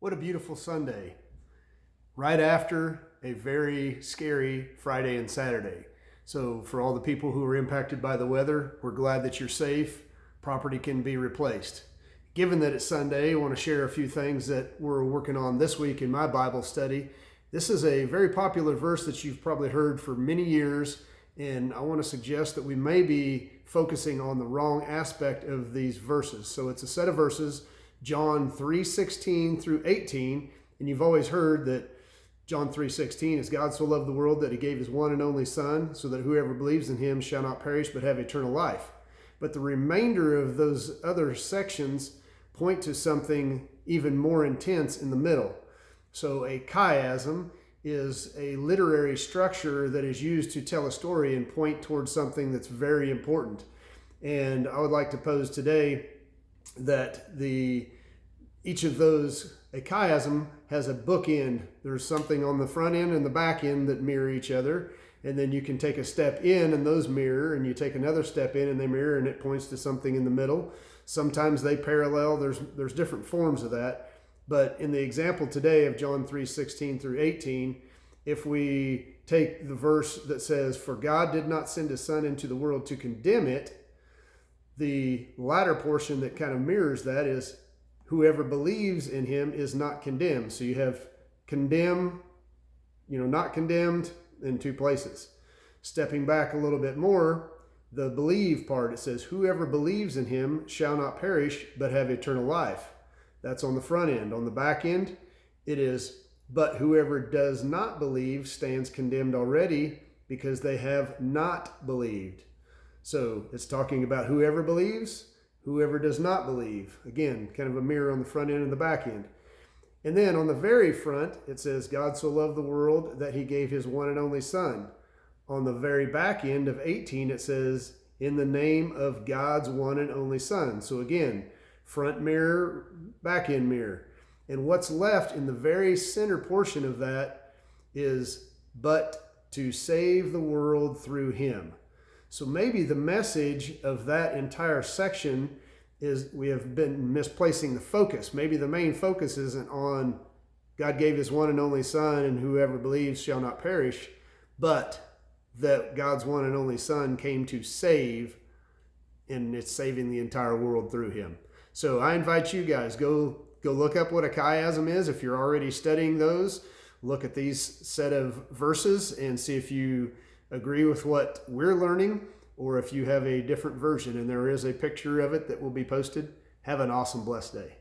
What a beautiful Sunday, right after a very scary Friday and Saturday. So for all the people who are impacted by the weather, we're glad that you're safe. Property can be replaced. Given that it's Sunday, I want to share a few things that we're working on this week in my Bible study. This is a very popular verse that you've probably heard for many years, and I want to suggest that we may be focusing on the wrong aspect of these verses. So it's a set of verses, John 3:16 through 18, and you've always heard that John 3:16 is God so loved the world that he gave his one and only Son, so that whoever believes in him shall not perish but have eternal life. But the remainder of those other sections point to something even more intense in the middle. So a chiasm is a literary structure that is used to tell a story and point towards something that's very important. And I would like to pose today that each of those, a chiasm has a bookend. There's something on the front end and the back end that mirror each other. And then you can take a step in and those mirror, and you take another step in and they mirror, and it points to something in the middle. Sometimes they parallel. There's different forms of that. But in the example today of John 3:16 through 18, if we take the verse that says, "For God did not send his Son into the world to condemn it," the latter portion that kind of mirrors that is, "Whoever believes in him is not condemned." So you have condemn, not condemned in two places. Stepping back a little bit more, the believe part, it says, "Whoever believes in him shall not perish but have eternal life." That's on the front end. On the back end, it is, "But whoever does not believe stands condemned already because they have not believed." So it's talking about whoever believes, whoever does not believe. Again, kind of a mirror on the front end and the back end. And then on the very front, it says, "God so loved the world that he gave his one and only Son." On the very back end of 18, it says, "In the name of God's one and only Son." So again, front mirror, back end mirror. And what's left in the very center portion of that is, "But to save the world through him." So maybe the message of that entire section is we have been misplacing the focus. Maybe the main focus isn't on God gave his one and only Son and whoever believes shall not perish, but that God's one and only Son came to save, and it's saving the entire world through him. So I invite you guys, go look up what a chiasm is. If you're already studying those, look at these set of verses and see if you agree with what we're learning, or if you have a different version, and there is a picture of it that will be posted. Have an awesome, blessed day.